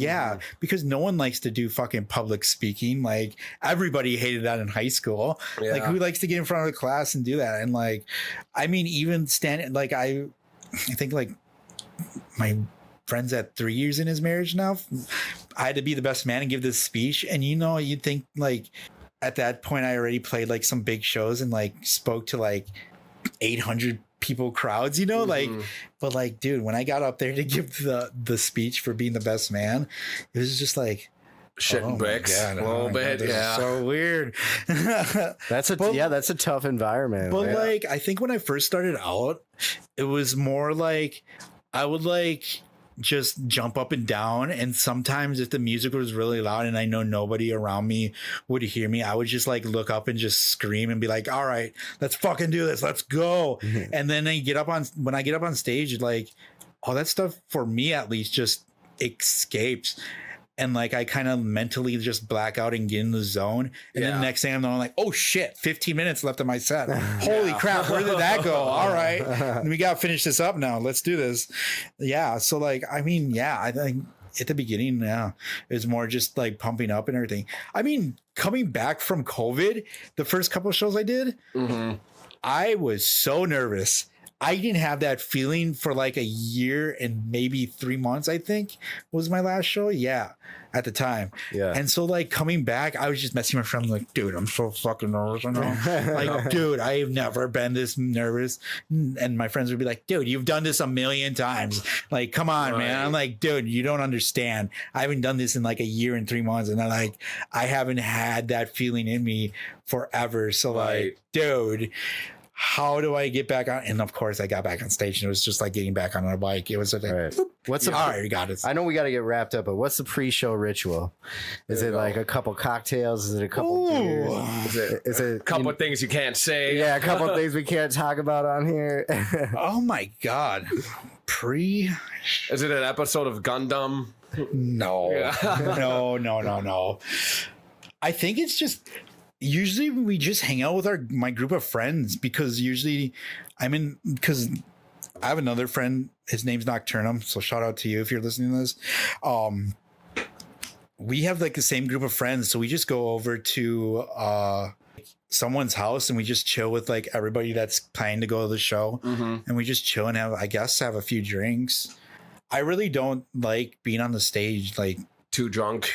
because no one likes to do fucking public speaking. Like everybody hated that in high school. Like who likes to get in front of the class and do that? And like, I mean, even standing, like I think like my friend's at 3 years in his marriage now. I had to be the best man and give this speech. And you'd think like at that point I already played like some big shows and like spoke to like 800 people crowds, like, but like, dude, when I got up there to give the speech for being the best man, it was just like shitting bricks a little bit. God, so weird. That's a tough environment. But like, I think when I first started out, it was more like I would like just jump up and down, and sometimes if the music was really loud and I know nobody around me would hear me, I would just like look up and just scream and be like, all right, let's fucking do this, let's go. And then when I get up on stage, like all that stuff for me at least just escapes, and like I kind of mentally just black out and get in the zone. And then the next thing I'm like, oh shit, 15 minutes left of my set. Holy crap, where did that go? All right, we got to finish this up now. Let's do this. Yeah. So like, I mean, I think at the beginning, it was more just like pumping up and everything. I mean, coming back from COVID, the first couple of shows I did, I was so nervous. I didn't have that feeling for like a year and maybe 3 months, I think was my last show. Yeah. At the time. Yeah. And so like coming back, I was just messing with my friends like, dude, I'm so fucking nervous. Like, dude, I have never been this nervous. And my friends would be like, dude, you've done this a million times. Like, come on, man. I'm like, dude, you don't understand. I haven't done this in like a year and 3 months. And I haven't had that feeling in me forever. So like, dude, how do I get back on? And of course, I got back on stage, and it was just like getting back on a bike. It was like, Right. What's the all right, you got it. I know we got to get wrapped up, but what's the pre-show ritual? Is it like a couple cocktails? Is it a couple beers? Is it a couple of things you can't say? Yeah, a couple of things we can't talk about on here. Oh my God. Is it an episode of Gundam? No. Yeah. No. I think it's just usually we just hang out with my group of friends because usually because I have another friend. His name's Nocturnum. So shout out to you if you're listening to this. We have like the same group of friends. So we just go over to someone's house and we just chill with like everybody that's planning to go to the show. And we just chill and have a few drinks. I really don't like being on the stage like too drunk.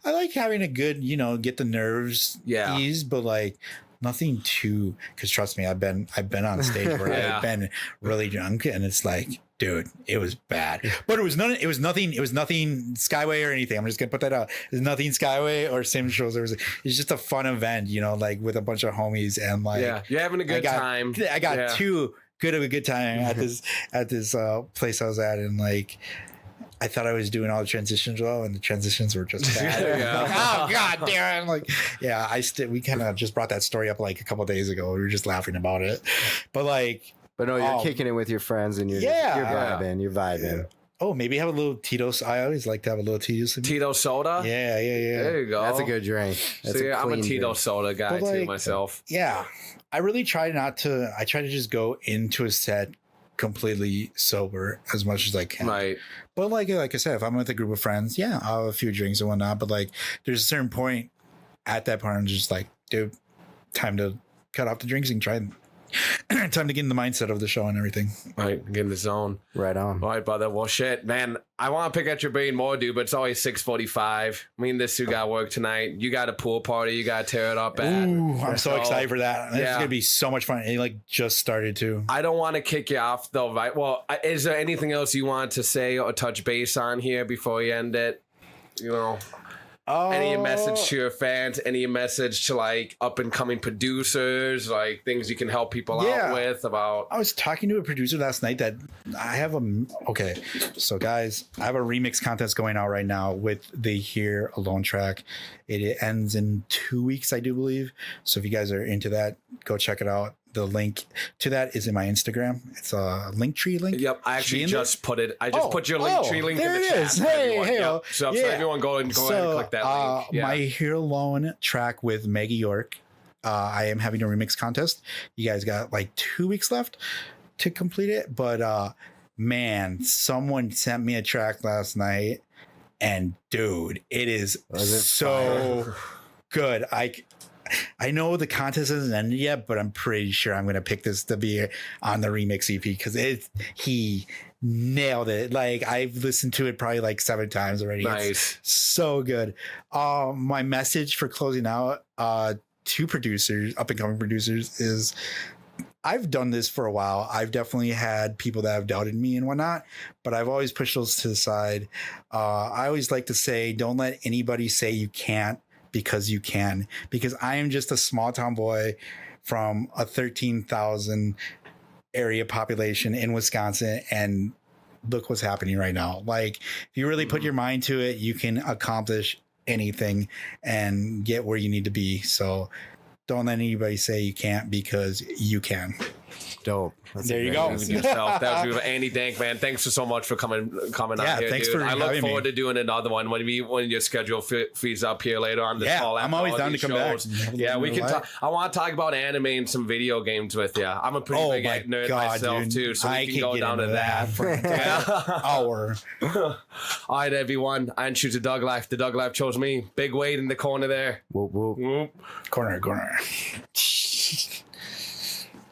I like having a good, get the nerves eased, but like nothing too, because trust me, I've been on stage where I've been really drunk and it's like, dude, it was bad. But it was nothing Skyway or anything. I'm just gonna put that out. There's nothing Skyway or sim shows. It's just a fun event, like with a bunch of homies and like you're having a good time. I got too good of a good time at this place I was at, and like I thought I was doing all the transitions well, and the transitions were just bad. Like, oh God, damn! Like, we kind of just brought that story up like a couple of days ago. We were just laughing about it, but no, you're kicking it with your friends, and you're vibing. You're vibing. Yeah. Oh, maybe have a little Tito's. I always like to have a little Tito's. Tito soda? Yeah. There you go. That's a good drink. I'm a Tito soda guy too myself. Yeah. I really try I try to just go into a set completely sober as much as I can. Right. But like I said, if I'm with a group of friends, I'll have a few drinks and whatnot. But like there's a certain point at that point, I'm just like, dude, time to cut off the drinks and try time to get in the mindset of the show and everything. Right, get in the zone. Right on. All right, brother. Well, shit, man. I want to pick at your brain more, dude, but it's always 6:45. Me and this two got work tonight. You got a pool party. You got to tear it up at. Ooh, I'm so excited for that. It's going to be so much fun. It like just started too. I don't want to kick you off though, right? Well, is there anything else you want to say or touch base on here before we end it? Any message to your fans? Any message to like up and coming producers? Like things you can help people out with about? I was talking to a producer last night that I have so guys, I have a remix contest going out right now with the Here Alone track. It ends in 2 weeks, I do believe. So if you guys are into that, go check it out. The link to that is in my Instagram. It's a Linktree link. Yep, I actually just put it. I just put your Linktree link in the chat. There it is. Hey. Yep. So everyone go ahead and click that link. My Here Alone track with Maggie York. I am having a remix contest. You guys got like 2 weeks left to complete it. But man, someone sent me a track last night, and dude, it is so good. I know the contest hasn't ended yet, but I'm pretty sure I'm going to pick this to be on the remix EP because he nailed it. Like I've listened to it probably like 7 times already. Nice. It's so good. My message for closing out to producers, up and coming producers, is I've done this for a while. I've definitely had people that have doubted me and whatnot, but I've always pushed those to the side. I always like to say, don't let anybody say you can't, because you can, because I am just a small town boy from a 13,000 area population in Wisconsin, and look what's happening right now. Like if you really put your mind to it, you can accomplish anything and get where you need to be. So don't let anybody say you can't, because you can. Dope. There you go. Yourself. That was Andy Denk, man. Thanks so much for coming out here, thanks dude. for I look having forward me. to doing another one when your schedule frees up here later on this fall. I'm always down to come back. Yeah, we can talk. I want to talk about anime and some video games with you. I'm a pretty big nerd myself, dude. Too, so we can go down to that for an hour. All right, everyone. I didn't choose the Doug Life. The Doug Life chose me. Big Wade in the corner there. Whoop, whoop. Corner.